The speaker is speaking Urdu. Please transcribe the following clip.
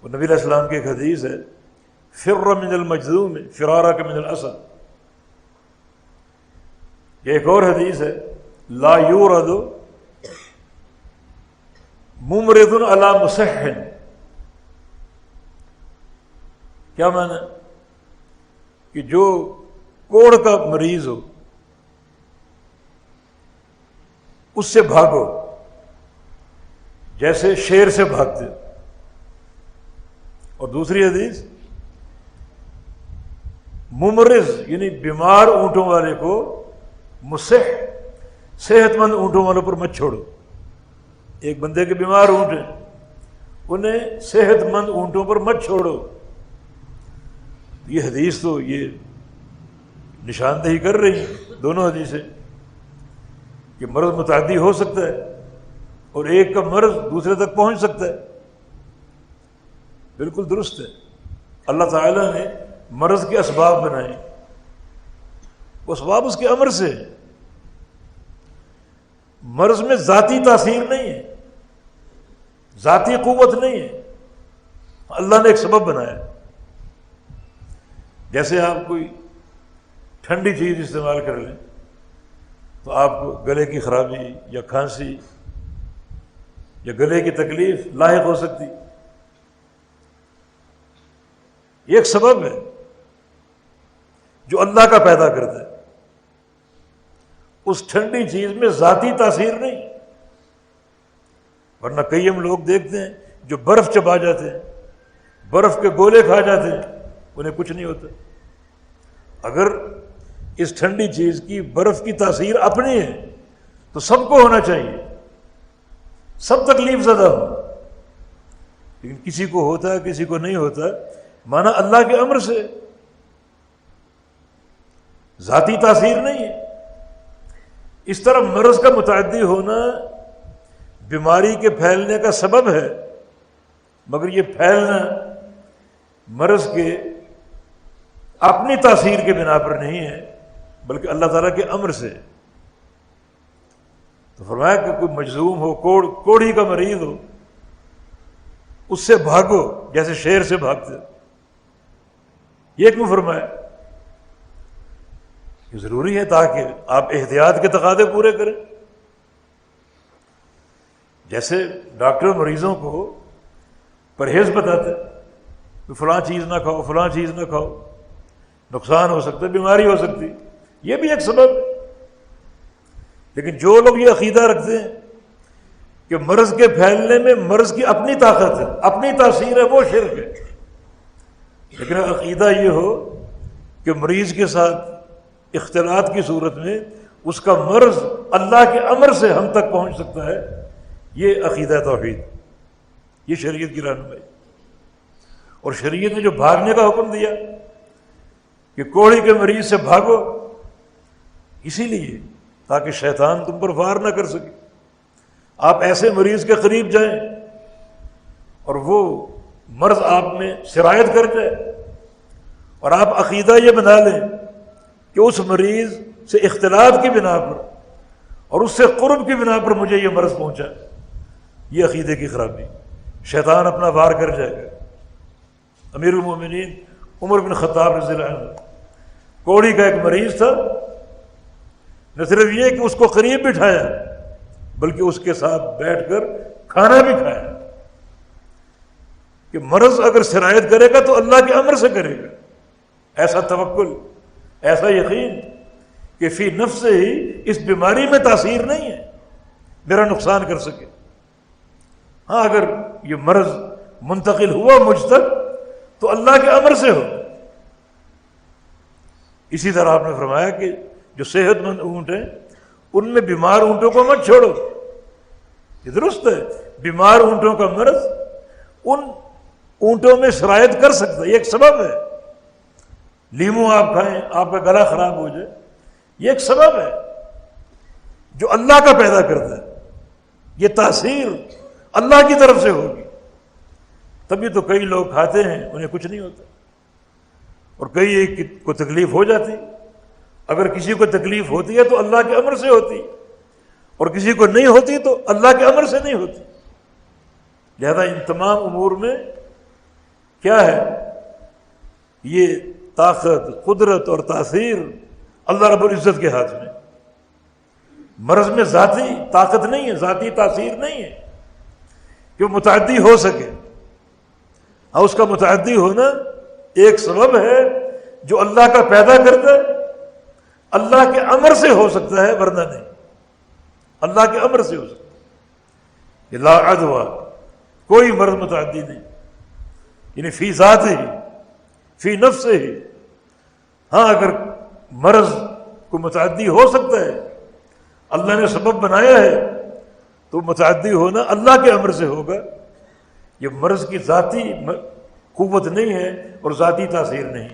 وہ نبی علیہ السلام کی ایک حدیث ہے، فر من المجذوم فرارک من الاسد. یہ ایک اور حدیث ہے، لا یورد ممرض علی مصح. کیا معنی؟ کہ جو کوڑ کا مریض ہو اس سے بھاگو جیسے شیر سے بھاگتے. اور دوسری حدیث، ممرض یعنی بیمار اونٹوں والے کو مصح صحت مند اونٹوں والوں پر مت چھوڑو. ایک بندے کے بیمار اونٹ ہیں، انہیں صحت مند اونٹوں پر مت چھوڑو. یہ حدیث تو یہ نشاندہی کر رہی ہیں دونوں حدیثیں کہ مرض متعدی ہو سکتا ہے اور ایک کا مرض دوسرے تک پہنچ سکتا ہے. بالکل درست ہے. اللہ تعالیٰ نے مرض کے اسباب بنائے، وہ اسباب اس کے امر سے ہیں. مرض میں ذاتی تاثیر نہیں ہے، ذاتی قوت نہیں ہے، اللہ نے ایک سبب بنایا. جیسے آپ کوئی ٹھنڈی چیز استعمال کر لیں تو آپ کو گلے کی خرابی یا کھانسی یا گلے کی تکلیف لاحق ہو سکتی. یہ ایک سبب ہے جو اللہ کا پیدا کرتا ہے. اس ٹھنڈی چیز میں ذاتی تاثیر نہیں. ورنہ کئی ہم لوگ دیکھتے ہیں جو برف چبا جاتے ہیں، برف کے گولے کھا جاتے ہیں، انہیں کچھ نہیں ہوتا. اگر اس ٹھنڈی چیز کی برف کی تاثیر اپنی ہے تو سب کو ہونا چاہیے، سب تکلیف زدہ ہو. لیکن کسی کو ہوتا ہے کسی کو نہیں ہوتا، مانا اللہ کے امر سے، ذاتی تاثیر نہیں ہے. اس طرح مرض کا متعدی ہونا بیماری کے پھیلنے کا سبب ہے، مگر یہ پھیلنا مرض کے اپنی تاثیر کے بنا پر نہیں ہے بلکہ اللہ تعالیٰ کے امر سے. تو فرمایا کہ کوئی مجذوم ہو، کوڑھی کا مریض ہو، اس سے بھاگو جیسے شیر سے بھاگتے. یہ کیوں فرمایا؟ یہ ضروری ہے تاکہ آپ احتیاط کے تقاضے پورے کریں. جیسے ڈاکٹر مریضوں کو پرہیز بتاتے کہ فلاں چیز نہ کھاؤ، فلاں چیز نہ کھاؤ، نقصان ہو سکتا ہے، بیماری ہو سکتی. یہ بھی ایک سبب. لیکن جو لوگ یہ عقیدہ رکھتے ہیں کہ مرض کے پھیلنے میں مرض کی اپنی طاقت ہے، اپنی تاثیر ہے، وہ شرک ہے. لیکن عقیدہ یہ ہو کہ مریض کے ساتھ اختلاط کی صورت میں اس کا مرض اللہ کے امر سے ہم تک پہنچ سکتا ہے، یہ عقیدہ توحید، یہ شریعت کی رہنمائی. اور شریعت نے جو بھاگنے کا حکم دیا کہ کوڑھی کے مریض سے بھاگو، اسی لیے تاکہ شیطان تم پر وار نہ کر سکے. آپ ایسے مریض کے قریب جائیں اور وہ مرض آپ میں سرایت کر جائے اور آپ عقیدہ یہ بنا لیں کہ اس مریض سے اختلاط کی بنا پر اور اس سے قرب کی بنا پر مجھے یہ مرض پہنچا. یہ عقیدے کی خرابی. شیطان اپنا وار کر جائے گا. امیر المومنین عمر بن خطاب رضی اللہ عنہ، کوڑھی کا ایک مریض تھا. نہ صرف یہ کہ اس کو قریب بٹھایا بلکہ اس کے ساتھ بیٹھ کر کھانا بھی کھایا کہ مرض اگر سرایت کرے گا تو اللہ کے امر سے کرے گا. ایسا توکل، ایسا یقین کہ فی نفس ہی اس بیماری میں تاثیر نہیں ہے میرا نقصان کر سکے. ہاں اگر یہ مرض منتقل ہوا مجھ تک تو اللہ کے امر سے ہو. اسی طرح آپ نے فرمایا کہ جو صحت مند اونٹ ہیں ان میں بیمار اونٹوں کو مت چھوڑو. یہ درست ہے، بیمار اونٹوں کا مرض ان اونٹوں میں سرایت کر سکتا ہے، یہ ایک سبب ہے. لیمو آپ کھائیں، آپ کا گلا خراب ہو جائے، یہ ایک سبب ہے جو اللہ کا پیدا کرتا ہے. یہ تاثیر اللہ کی طرف سے ہوگی. تبھی تو کئی لوگ کھاتے ہیں انہیں کچھ نہیں ہوتا اور کئی کو تکلیف ہو جاتی. اگر کسی کو تکلیف ہوتی ہے تو اللہ کے امر سے ہوتی اور کسی کو نہیں ہوتی تو اللہ کے امر سے نہیں ہوتی. لہذا ان تمام امور میں کیا ہے؟ یہ طاقت، قدرت اور تاثیر اللہ رب العزت کے ہاتھ میں۔ مرض میں ذاتی طاقت نہیں ہے، ذاتی تاثیر نہیں ہے کہ وہ متعدی ہو سکے۔ ہاں، اس کا متعدی ہونا ایک سبب ہے جو اللہ کا پیدا کرتا ہے، اللہ کے امر سے ہو سکتا ہے، ورنہ نہیں۔ اللہ کے امر سے ہو سکتا ہے۔ لا عدوى، کوئی مرض متعدی نہیں، یعنی فی ذات ہی، فی نفس ہی۔ ہاں، اگر مرض کو متعدی ہو سکتا ہے، اللہ نے سبب بنایا ہے، تو متعدی ہونا اللہ کے امر سے ہوگا۔ یہ مرض کی ذاتی قوت نہیں ہے اور ذاتی تاثیر نہیں۔